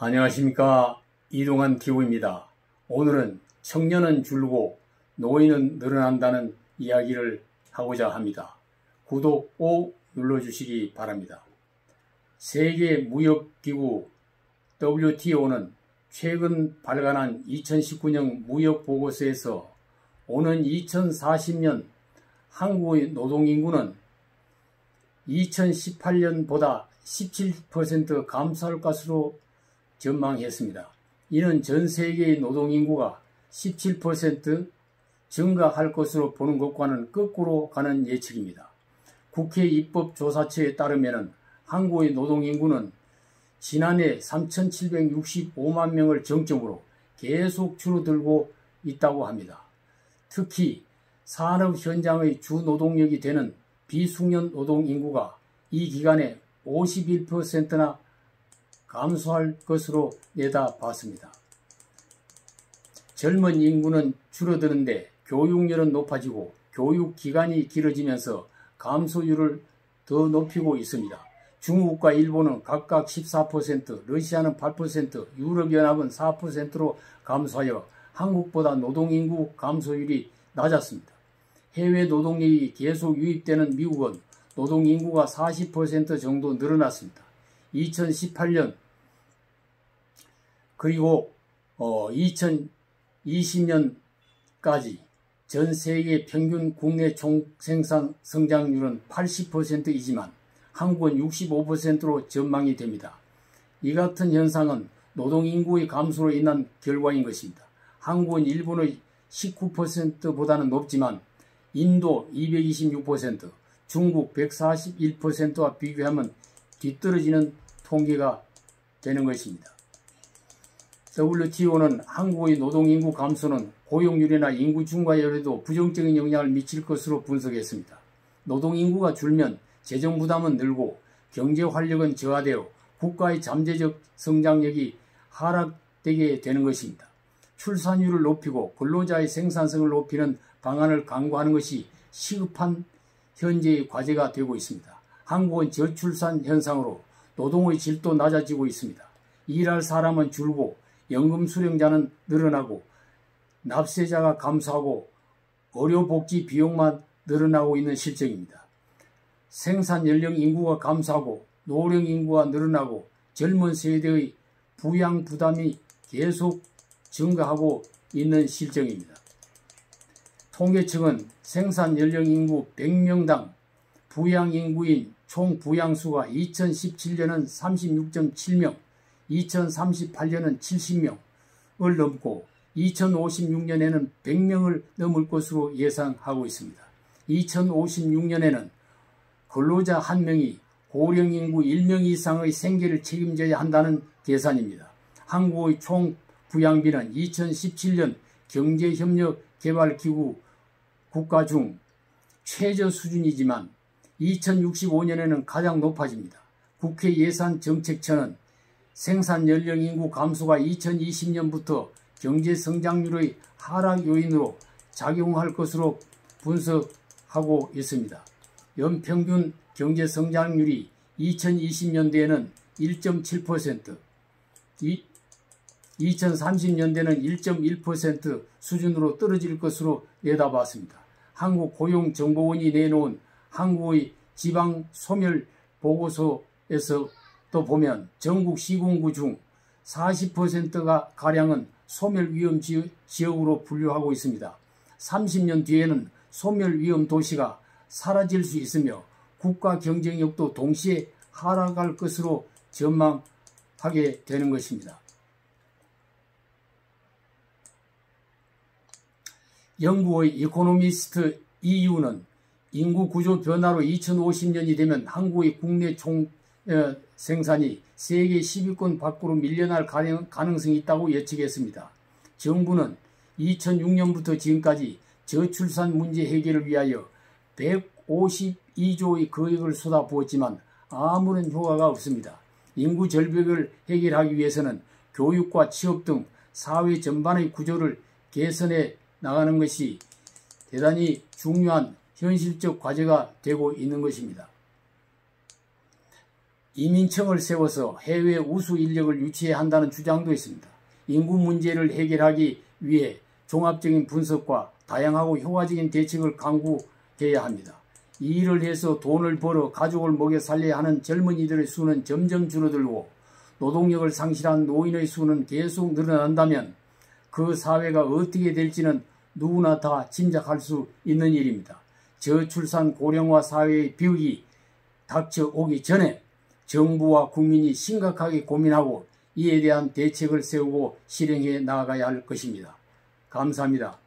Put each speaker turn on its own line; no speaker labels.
안녕하십니까. 이동환 기부입니다. 오늘은 청년은 줄고 노인은 늘어난다는 이야기를 하고자 합니다. 구독 꼭 눌러주시기 바랍니다. 세계무역기구 WTO는 최근 발간한 2019년 무역보고서에서 오는 2040년 한국의 노동인구는 2018년보다 17% 감소할 것으로 전망했습니다. 이는 전 세계의 노동인구가 17% 증가할 것으로 보는 것과는 거꾸로 가는 예측입니다. 국회 입법조사처에 따르면 한국의 노동인구는 지난해 3,765만 명을 정점으로 계속 줄어들고 있다고 합니다. 특히 산업 현장의 주 노동력이 되는 비숙련 노동인구가 이 기간에 51%나 감소할 것으로 내다봤습니다. 젊은 인구는 줄어드는데 교육열은 높아지고 교육기간이 길어지면서 감소율을 더 높이고 있습니다. 중국과 일본은 각각 14%, 러시아는 8%, 유럽연합은 4%로 감소하여 한국보다 노동인구 감소율이 낮았습니다. 해외 노동력이 계속 유입되는 미국은 노동인구가 40% 정도 늘어났습니다. 2018년 그리고 2020년까지 전 세계 평균 국내 총생산 성장률은 80%이지만 한국은 65%로 전망이 됩니다. 이 같은 현상은 노동인구의 감소로 인한 결과인 것입니다. 한국은 일본의 19%보다는 높지만 인도 226%, 중국 141%와 비교하면 뒤떨어지는 통계가 되는 것입니다. WTO는 한국의 노동인구 감소는 고용률이나 인구 증가율에도 부정적인 영향을 미칠 것으로 분석했습니다. 노동인구가 줄면 재정부담은 늘고 경제활력은 저하되어 국가의 잠재적 성장력이 하락되게 되는 것입니다. 출산율을 높이고 근로자의 생산성을 높이는 방안을 강구하는 것이 시급한 현재의 과제가 되고 있습니다. 한국은 저출산 현상으로 노동의 질도 낮아지고 있습니다. 일할 사람은 줄고 연금 수령자는 늘어나고 납세자가 감소하고 의료복지 비용만 늘어나고 있는 실정입니다. 생산 연령 인구가 감소하고 노령 인구가 늘어나고 젊은 세대의 부양 부담이 계속 증가하고 있는 실정입니다. 통계청은 생산 연령 인구 100명당 부양 인구인 총 부양수가 2017년은 36.7명, 2038년은 70명을 넘고 2056년에는 100명을 넘을 것으로 예상하고 있습니다. 2056년에는 근로자 1명이 고령 인구 1명 이상의 생계를 책임져야 한다는 계산입니다. 한국의 총 부양비는 2017년 경제협력개발기구 국가 중 최저 수준이지만 2065년에는 가장 높아집니다. 국회 예산정책처는 생산 연령 인구 감소가 2020년부터 경제 성장률의 하락 요인으로 작용할 것으로 분석하고 있습니다. 연평균 경제 성장률이 2020년대에는 1.7%, 2030년대는 1.1% 수준으로 떨어질 것으로 내다봤습니다. 한국고용정보원이 내놓은 한국의 지방 소멸 보고서에서도 보면 전국 시군구 중 40%가 가량은 소멸 위험 지역으로 분류하고 있습니다. 30년 뒤에는 소멸 위험 도시가 사라질 수 있으며 국가 경쟁력도 동시에 하락할 것으로 전망하게 되는 것입니다. 영국의 이코노미스트 EU는 인구 구조 변화로 2050년이 되면 한국의 국내 총생산이 세계 10위권 밖으로 밀려날 가능성이 있다고 예측했습니다. 정부는 2006년부터 지금까지 저출산 문제 해결을 위하여 152조의 거액을 쏟아부었지만 아무런 효과가 없습니다. 인구 절벽을 해결하기 위해서는 교육과 취업 등 사회 전반의 구조를 개선해 나가는 것이 대단히 중요한 현실적 과제가 되고 있는 것입니다. 이민청을 세워서 해외 우수 인력을 유치해야 한다는 주장도 있습니다. 인구 문제를 해결하기 위해 종합적인 분석과 다양하고 효과적인 대책을 강구해야 합니다. 이 일을 해서 돈을 벌어 가족을 먹여 살려야 하는 젊은이들의 수는 점점 줄어들고 노동력을 상실한 노인의 수는 계속 늘어난다면 그 사회가 어떻게 될지는 누구나 다 짐작할 수 있는 일입니다. 저출산 고령화 사회의 벽이 닥쳐오기 전에 정부와 국민이 심각하게 고민하고 이에 대한 대책을 세우고 실행해 나가야 할 것입니다. 감사합니다.